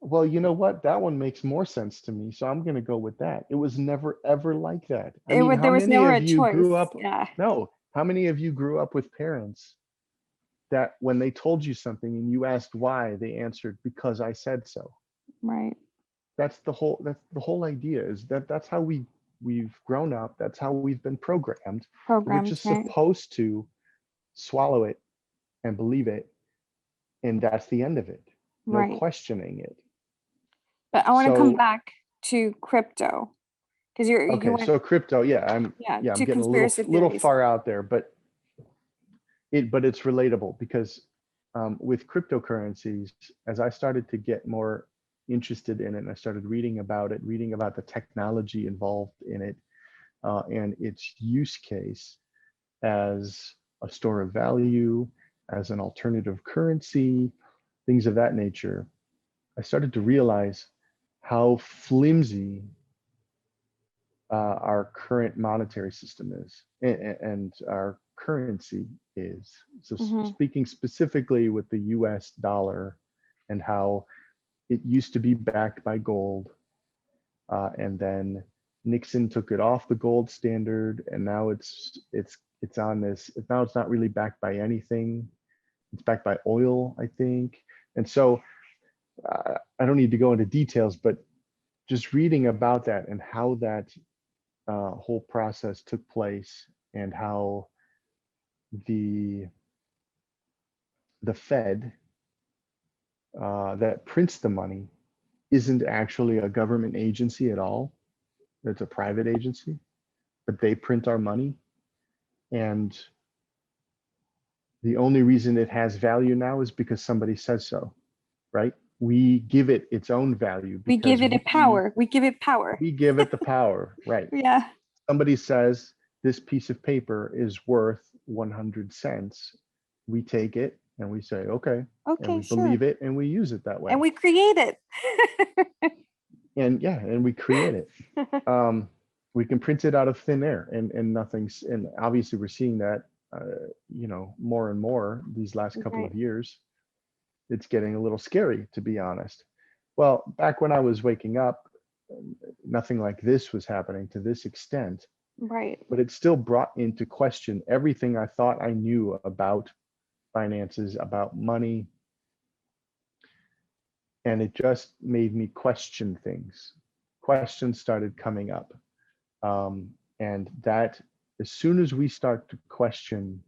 well, you know what, that one makes more sense to me, so I'm going to go with that. It was never ever like that. I mean, how
There was
many
never
of
a
you grew
choice.
up
Yeah.
no how many of you grew up with parents that when they told you something and you asked why, they answered because I said so?
Right.
That's the whole idea, is that that's how we've grown up. That's how we've been programmed. We're
Programs.
just
Right.
supposed to swallow it and believe it, and that's the end of it. No
Right.
questioning it.
But I want to come
So
back to crypto because you
okay,
went,
so crypto, yeah,
yeah,
I'm
to
getting a
conspiracy
little
theories.
far out there, but it's relatable, because with cryptocurrencies, as I started to get more interested in it, and I started reading about it, reading about the technology involved in it, and its use case as a store of value, as an alternative currency, things of that nature, I started to realize how flimsy our current monetary system is, and our currency is. So,
Mm-hmm.
speaking specifically with the US dollar, and how it used to be backed by gold, and then Nixon took it off the gold standard, and now it's on this. Now it's not really backed by anything. It's backed by oil, I think. And so I don't need to go into details, but just reading about that and how that whole process took place, and how the Fed that prints the money isn't actually a government agency at all. It's a private agency, but they print our money. And the only reason it has value now is because somebody says so, right? We give it its own value
We give
because
it a power. We give it power.
we give it the power, right?
Yeah.
Somebody says this piece of paper is worth 100 cents. We take it and we say, okay, and
Okay,
we
sure.
believe it and we use it that
And
way.
we create it.
And yeah, and we create it. We can print it out of thin air, and nothing's, and obviously we're seeing that, more and more these last couple of
Right.
years. It's getting a little scary, to be honest. Well, back when I was waking up, nothing like this was happening to this extent,
Right.
but it still brought into question everything I thought I knew about finances, about money, and it just made me question things. Questions started coming up. And that, as soon as we start to question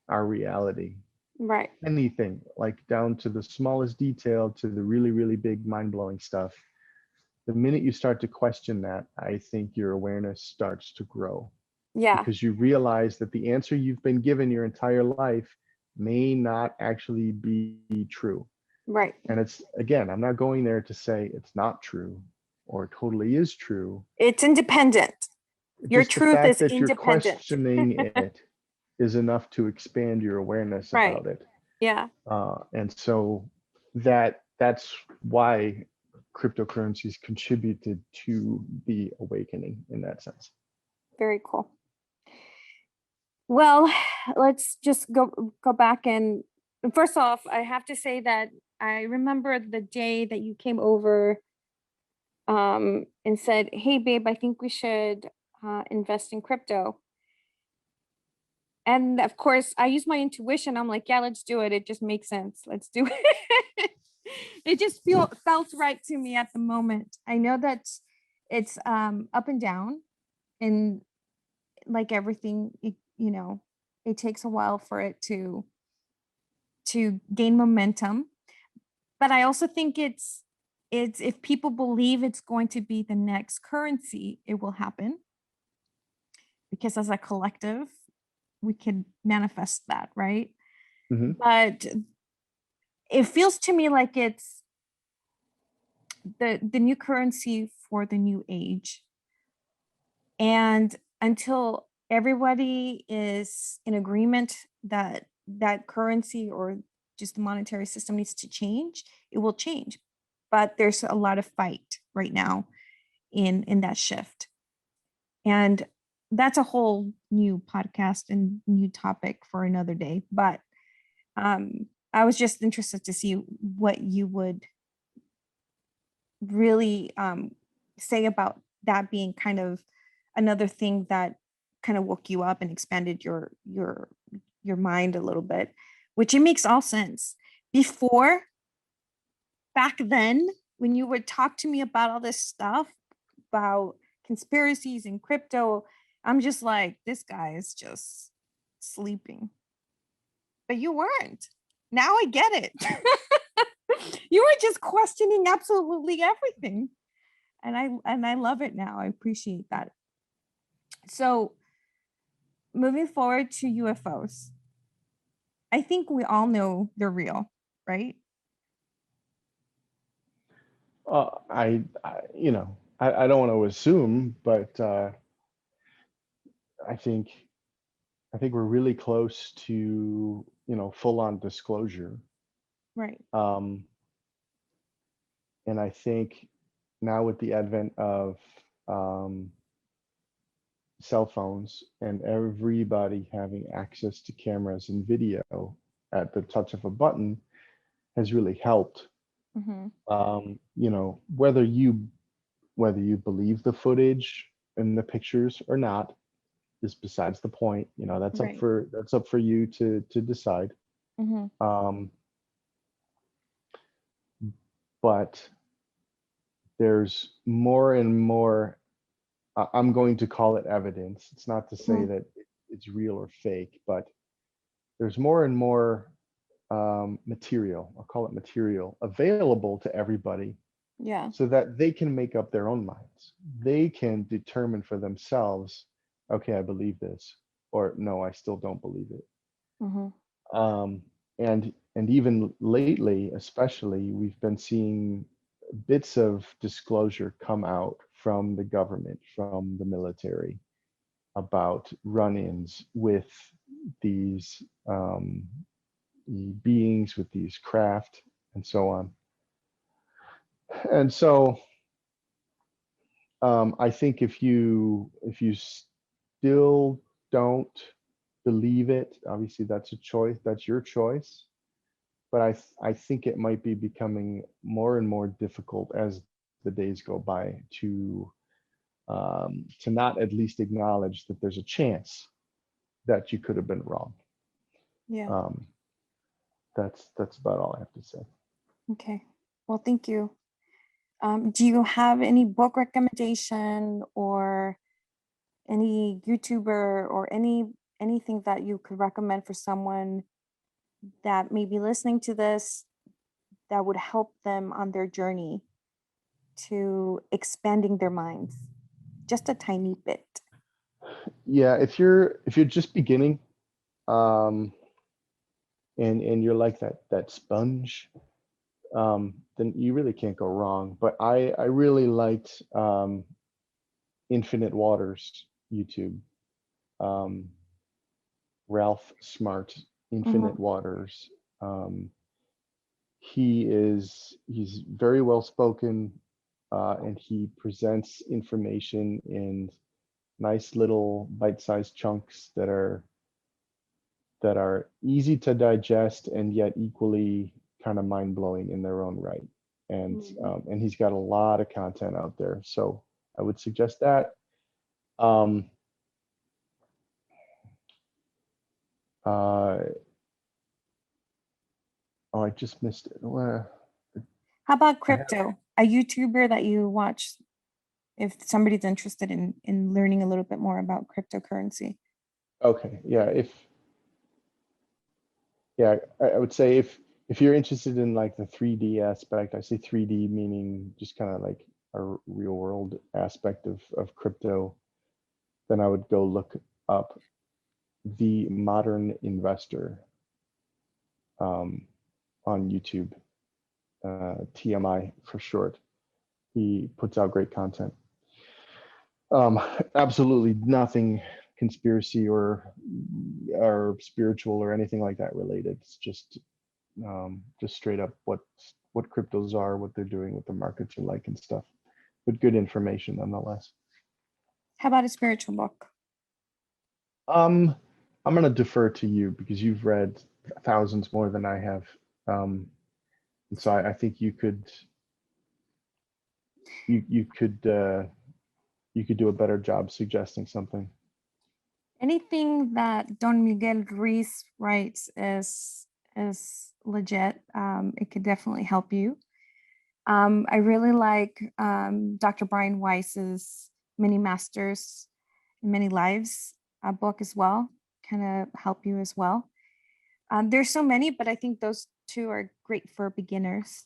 our reality,
Right.
anything like down to the smallest detail to the really, really big mind blowing stuff, the minute you start to question that, I think your awareness starts to grow,
Yeah.
because you realize that the answer you've been given your entire life may not actually be true.
Right.
And it's, again, I'm not going there to say it's not true or it totally is true.
It's independent. Your
Just the
truth
fact
is
that you're
independent.
questioning it is enough to expand your awareness
Right.
about it.
Yeah.
And so that's why cryptocurrencies contributed to the awakening in that sense.
Very cool. Well, let's just go back, and first off, I have to say that I remember the day that you came over and said, "Hey, babe, I think we should invest in crypto." And of course, I use my intuition. I'm like, "Yeah, let's do it. It just makes sense. Let's do it." It just felt right to me at the moment. I know that it's up and down, and like everything, it takes a while for it to gain momentum. But I also think it's if people believe it's going to be the next currency, it will happen, because as a collective we can manifest that, right?
Mhm.
But it feels to me like it's the new currency for the new age. And until everybody is in agreement that that currency or just the monetary system needs to change, it will change. But there's a lot of fight right now in that shift. And that's a whole new podcast and new topic for another day. But I was just interested to see what you would really say about that being kind of another thing that kind of woke you up and expanded your mind a little bit, which it makes all sense. Before, back then, when you would talk to me about all this stuff about conspiracies and crypto, I'm just like, this guy is just sleeping. But you weren't. Now I get it. You were just questioning absolutely everything. And I love it now. I appreciate that. So moving forward to UFOs, I think we all know they're real, right?
I don't want to assume, but I think we're really close to, full on disclosure.
Right.
Um, and I think now with the advent of um, cell phones and everybody having access to cameras and video at the touch of a button has really helped.
Mm-hmm.
Whether you believe the footage and the pictures or not is besides the point.
Right.
That's up for you to decide.
Mm-hmm.
Um, but there's more and more. I'm going to call it evidence. It's not to say
Mm-hmm.
that it's real or fake, but there's more and more material, I'll call it material, available to everybody
Yeah.
so that they can make up their own minds. They can determine for themselves, okay, I believe this, or no, I still don't believe it.
Mm-hmm.
Um, and even lately, especially, we've been seeing bits of disclosure come out from the government, from the military, about run-ins with these beings, with these craft, and so on. And so I think if you still don't believe it, obviously that's a choice, that's your choice. But I think it might be becoming more and more difficult as the days go by to not at least acknowledge that there's a chance that you could have been wrong.
Yeah.
Um, that's about all I have to say.
Okay. Well, thank you. Do you have any book recommendation or any YouTuber or anything that you could recommend for someone that may be listening to this that would help them on their journey to expanding their minds? Just a tiny bit.
Yeah, if you're just beginning, um, and you're like that sponge, then you really can't go wrong. But I really liked Infinite Waters YouTube. Um, Ralph Smart, Infinite
Mhm.
Waters. Um, he's very well spoken, and he presents information in nice little bite-sized chunks that are easy to digest and yet equally kind of mind-blowing in their own right.
Mhm.
And he's got a lot of content out there, so I would suggest that. Um, uh, oh, I just missed it.
How about
I have,
crypto? A YouTuber that you watch if somebody's interested in learning a little bit more about cryptocurrency.
okay, yeah. I would say if you're interested in like the 3D aspect, I say 3D meaning just kind of like a real world aspect of crypto, then I would go look up The Modern Investor um, on YouTube, TMI for short. He puts out great content. Um, Absolutely nothing conspiracy or spiritual or anything like that related. It's just straight up what cryptos are, what they're doing, what the markets are like and stuff, but good information nonetheless.
How about a spiritual book?
Um, I'm gonna defer to you because you've read thousands more than I have, um, and so I think you could you could do a better job suggesting something.
Anything that Don Miguel Ruiz writes is legit. It could definitely help you. I really like Dr. Brian Weiss's Many Masters and Many Lives book as well. Kind of help you as well. There's so many, but I think those two are great for beginners.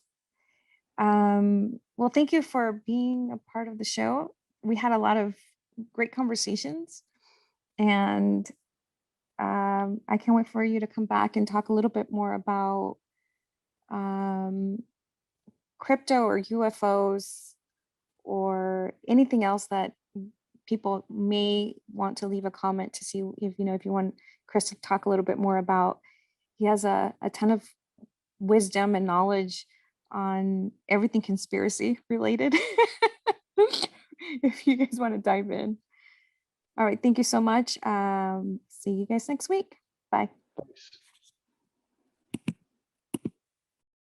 Well, thank you for being a part of the show. We had a lot of great conversations, and I can't wait for you to come back and talk a little bit more about um, crypto or UFOs or anything else that people may want to leave a comment to see if you want Chris to talk a little bit more about. He has a ton of wisdom and knowledge on everything conspiracy related. If you guys want to dive in. All right. Thank you so much. See you guys next week. Bye.
Thanks.